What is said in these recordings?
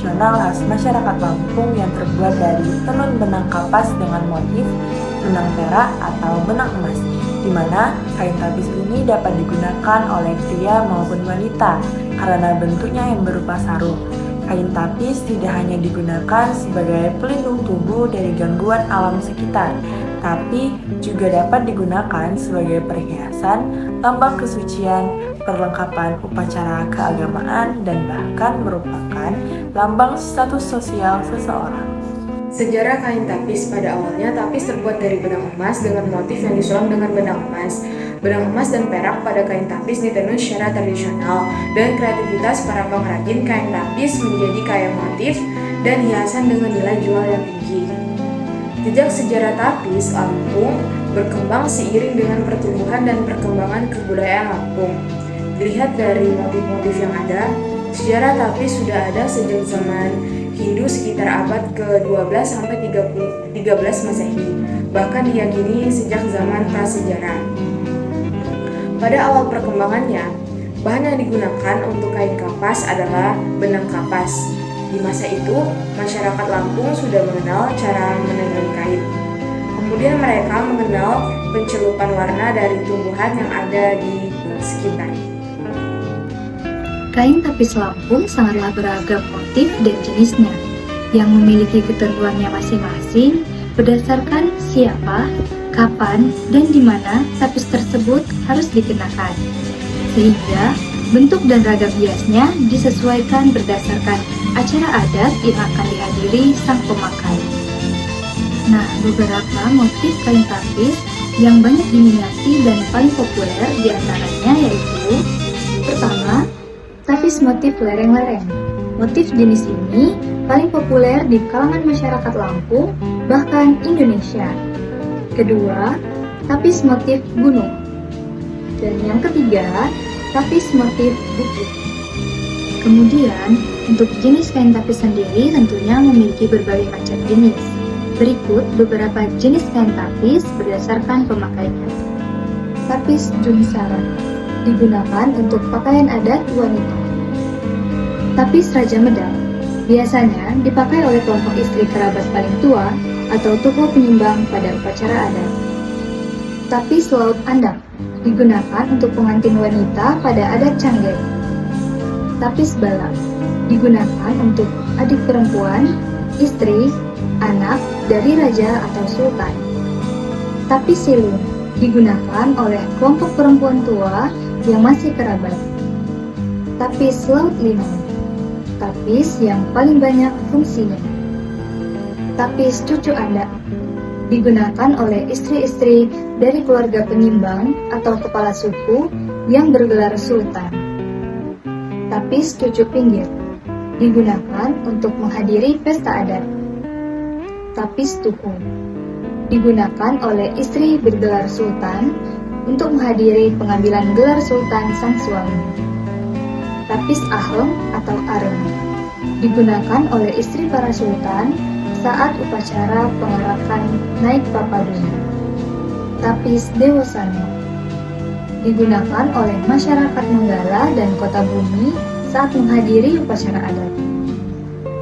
tradisional khas masyarakat Lampung yang terbuat dari tenun benang kapas dengan motif benang perak atau benang emas, di mana kain tapis ini dapat digunakan oleh pria maupun wanita karena bentuknya yang berupa sarung. Kain tapis tidak hanya digunakan sebagai pelindung tubuh dari gangguan alam sekitar, tapi juga dapat digunakan sebagai perhiasan, lambang kesucian, perlengkapan upacara keagamaan, dan bahkan merupakan lambang status sosial seseorang. Sejarah kain tapis. Pada awalnya, tapis terbuat dari benang emas dengan motif yang disulam dengan benang emas. Benang emas dan perak pada kain tapis ditenun secara tradisional, dan kreativitas para pengrajin kain tapis menjadi kaya motif dan hiasan dengan nilai jual yang tinggi. Jejak sejarah tapis Lampung berkembang seiring dengan pertumbuhan dan perkembangan kebudayaan Lampung. Dilihat dari motif-motif yang ada, sejarah tapis sudah ada sejak zaman Hindu sekitar abad ke-12 sampai 13 Masehi, bahkan diyakini sejak zaman prasejarah. Pada awal perkembangannya, bahan yang digunakan untuk kain kapas adalah benang kapas. Di masa itu, masyarakat Lampung sudah mengenal cara menenun kain. Kemudian mereka mengenal pencelupan warna dari tumbuhan yang ada di sekitar. Kain tapis Lampung sangatlah beragam motif dan jenisnya, yang memiliki ketentuannya masing-masing berdasarkan siapa, kapan, dan di mana tapis tersebut harus dikenakan. Sehingga bentuk dan ragam hiasnya disesuaikan berdasarkan acara adat yang akan dihadiri sang pemakai. Nah, beberapa motif kain tapis yang banyak diminati dan paling populer diantaranya yaitu: pertama, tapis motif lereng-lereng. Motif jenis ini paling populer di kalangan masyarakat Lampung, bahkan Indonesia. Kedua, tapis motif gunung. Dan yang ketiga, tapis motif bukit. Kemudian, untuk jenis kain tapis sendiri tentunya memiliki berbagai macam jenis. Berikut beberapa jenis kain tapis berdasarkan pemakaian. Tapis Jungsaran digunakan untuk pakaian adat wanita. Tapis Raja Medang biasanya dipakai oleh kelompok istri kerabat paling tua atau tokoh penyimbang pada upacara adat. Tapis Laut Andang digunakan untuk pengantin wanita pada adat Canggen. Tapis Balang digunakan untuk adik perempuan, istri, anak dari raja atau sultan. Tapis Silung digunakan oleh kelompok perempuan tua yang masih kerabat. Tapis Laut Linong, tapis yang paling banyak fungsinya. Tapis Cucu Anda digunakan oleh istri-istri dari keluarga penyimbang atau kepala suku yang bergelar sultan. Tapis Cucu Pinggir digunakan untuk menghadiri pesta adat. Tapis Tuhu digunakan oleh istri bergelar sultan untuk menghadiri pengambilan gelar sultan sang suami. Tapis Aheng atau Areng digunakan oleh istri para sultan saat upacara pengarakan naik papadun. Tapis Dewasano digunakan oleh masyarakat Menggala dan Kota Bumi saat menghadiri upacara adat.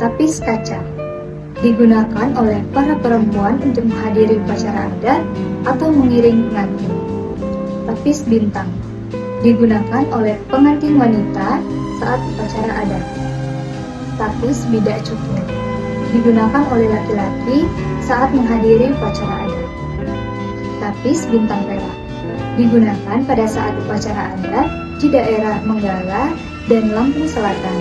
Tapis Kaca digunakan oleh para perempuan untuk menghadiri upacara adat atau mengiring pengantin. Tapis Bintang digunakan oleh pengantin wanita saat upacara adat. Tapis Bidak Cukur digunakan oleh laki-laki saat menghadiri upacara adat. Tapis Bintang Perak digunakan pada saat upacara adat di daerah Menggala dan Lampung Selatan.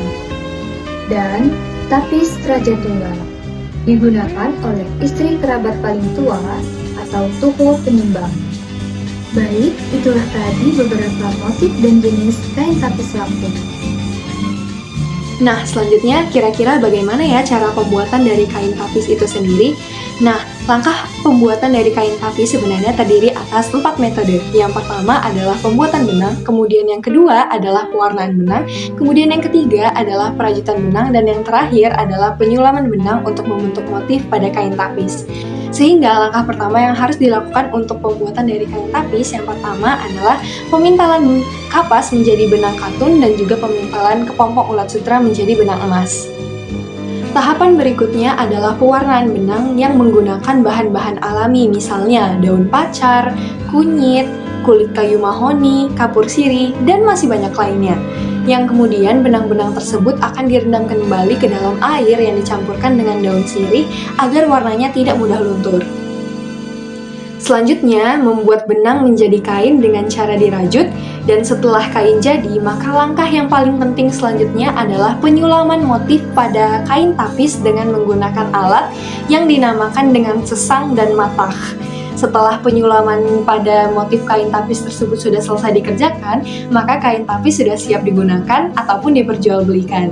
Dan tapis Raja Tunggal digunakan oleh istri kerabat paling tua atau tokoh penyimbang. Baik, itulah tadi beberapa motif dan jenis kain tapis Lampung. Nah, selanjutnya kira-kira bagaimana ya cara pembuatan dari kain tapis itu sendiri? Nah, langkah pembuatan dari kain tapis sebenarnya terdiri atas 4 metode. Yang pertama adalah pembuatan benang, kemudian yang kedua adalah pewarnaan benang, kemudian yang ketiga adalah perajutan benang, dan yang terakhir adalah penyulaman benang untuk membentuk motif pada kain tapis. Sehingga langkah pertama yang harus dilakukan untuk pembuatan dari kain tapis yang pertama adalah pemintalan kapas menjadi benang katun dan juga pemintalan kepompong ulat sutra menjadi benang emas. Tahapan berikutnya adalah pewarnaan benang yang menggunakan bahan-bahan alami, misalnya daun pacar, kunyit, kulit kayu mahoni, kapur sirih, dan masih banyak lainnya. Yang kemudian benang-benang tersebut akan direndam kembali ke dalam air yang dicampurkan dengan daun sirih agar warnanya tidak mudah luntur. Selanjutnya, membuat benang menjadi kain dengan cara dirajut, dan setelah kain jadi, maka langkah yang paling penting selanjutnya adalah penyulaman motif pada kain tapis dengan menggunakan alat yang dinamakan dengan sesang dan matah. Setelah penyulaman pada motif kain tapis tersebut sudah selesai dikerjakan, maka kain tapis sudah siap digunakan ataupun diperjualbelikan.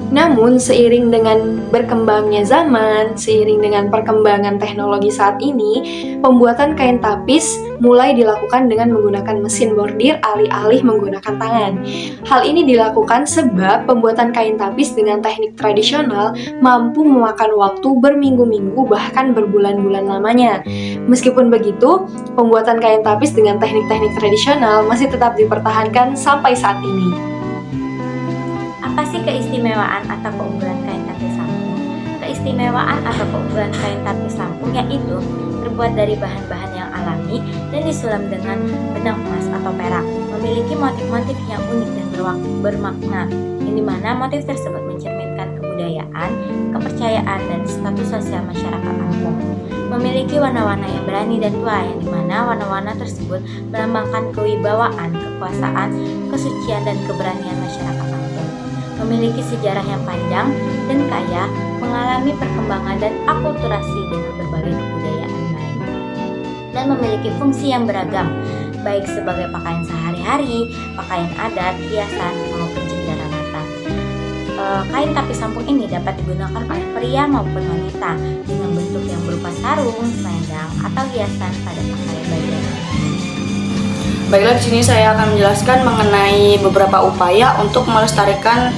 Namun, seiring dengan berkembangnya zaman, seiring dengan perkembangan teknologi saat ini, pembuatan kain tapis mulai dilakukan dengan menggunakan mesin bordir alih-alih menggunakan tangan. Hal ini dilakukan sebab pembuatan kain tapis dengan teknik tradisional mampu memakan waktu berminggu-minggu bahkan berbulan-bulan lamanya. Meskipun begitu, pembuatan kain tapis dengan teknik-teknik tradisional masih tetap dipertahankan sampai saat ini. Apa sih keistimewaan atau keunggulan kain tapis Lampung? Keistimewaan atau keunggulan kain tapis Lampung yaitu terbuat dari bahan-bahan yang alami dan disulam dengan benang emas atau perak, memiliki motif-motif yang unik dan bermakna, yang dimana motif tersebut mencerminkan kebudayaan, kepercayaan, dan status sosial masyarakat Lampung. Memiliki warna-warna yang berani dan tua, yang dimana warna-warna tersebut melambangkan kewibawaan, kekuasaan, kesucian, dan keberanian masyarakat Lampung. Memiliki sejarah yang panjang dan kaya, mengalami perkembangan dan akulturasi dengan berbagai kebudayaan lain, dan memiliki fungsi yang beragam, baik sebagai pakaian sehari-hari, pakaian adat, hiasan, maupun cendera mata. Kain tapis Lampung ini dapat digunakan oleh pria maupun wanita dengan bentuk yang berupa sarung, selendang, atau hiasan pada pakaian bagian. Baiklah, di sini saya akan menjelaskan mengenai beberapa upaya untuk melestarikan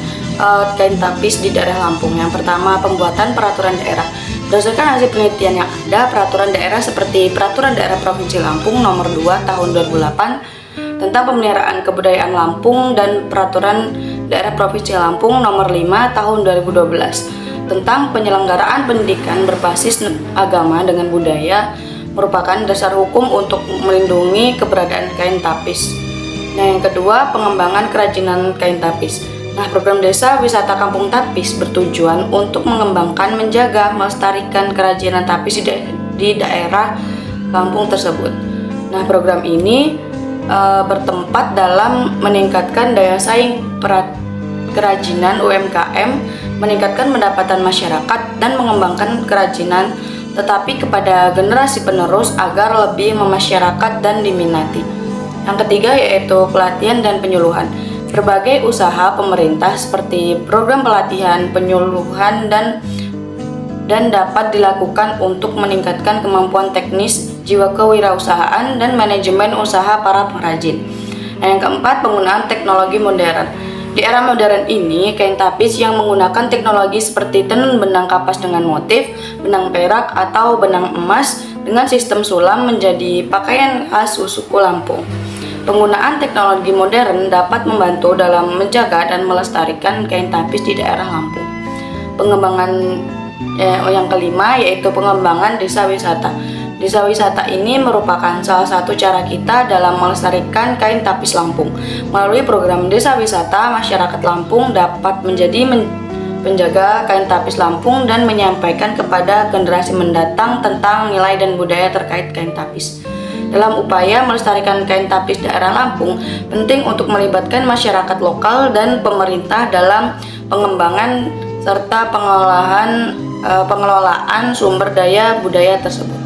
kain tapis di daerah Lampung. Yang pertama, pembuatan peraturan daerah. Berdasarkan hasil penelitian yang ada, peraturan daerah seperti Peraturan Daerah Provinsi Lampung Nomor 2 Tahun 2008 tentang pemeliharaan kebudayaan Lampung dan Peraturan Daerah Provinsi Lampung Nomor 5 Tahun 2012 tentang penyelenggaraan pendidikan berbasis agama dengan budaya merupakan dasar hukum untuk melindungi keberadaan kain tapis. Nah, yang kedua, pengembangan kerajinan kain tapis. Nah, program Desa Wisata Kampung Tapis bertujuan untuk mengembangkan, menjaga, melestarikan kerajinan tapis di daerah kampung tersebut. Nah, program ini bertempat dalam meningkatkan daya saing kerajinan UMKM, meningkatkan pendapatan masyarakat, dan mengembangkan kerajinan tetapi kepada generasi penerus agar lebih memasyarakat dan diminati. Yang ketiga yaitu pelatihan dan penyuluhan. Berbagai usaha pemerintah seperti program pelatihan, penyuluhan, dan dapat dilakukan untuk meningkatkan kemampuan teknis, jiwa kewirausahaan, dan manajemen usaha para pengrajin. Nah, yang keempat, penggunaan teknologi modern. Di era modern ini, kain tapis yang menggunakan teknologi seperti tenun benang kapas dengan motif, benang perak, atau benang emas dengan sistem sulam menjadi pakaian khas suku Lampung. Penggunaan teknologi modern dapat membantu dalam menjaga dan melestarikan kain tapis di daerah Lampung. Pengembangan yang kelima yaitu pengembangan desa wisata. Desa wisata ini merupakan salah satu cara kita dalam melestarikan kain tapis Lampung. Melalui program Desa Wisata, masyarakat Lampung dapat menjadi penjaga kain tapis Lampung dan menyampaikan kepada generasi mendatang tentang nilai dan budaya terkait kain tapis. Dalam upaya melestarikan kain tapis daerah Lampung, penting untuk melibatkan masyarakat lokal dan pemerintah dalam pengembangan serta pengelolaan sumber daya budaya tersebut.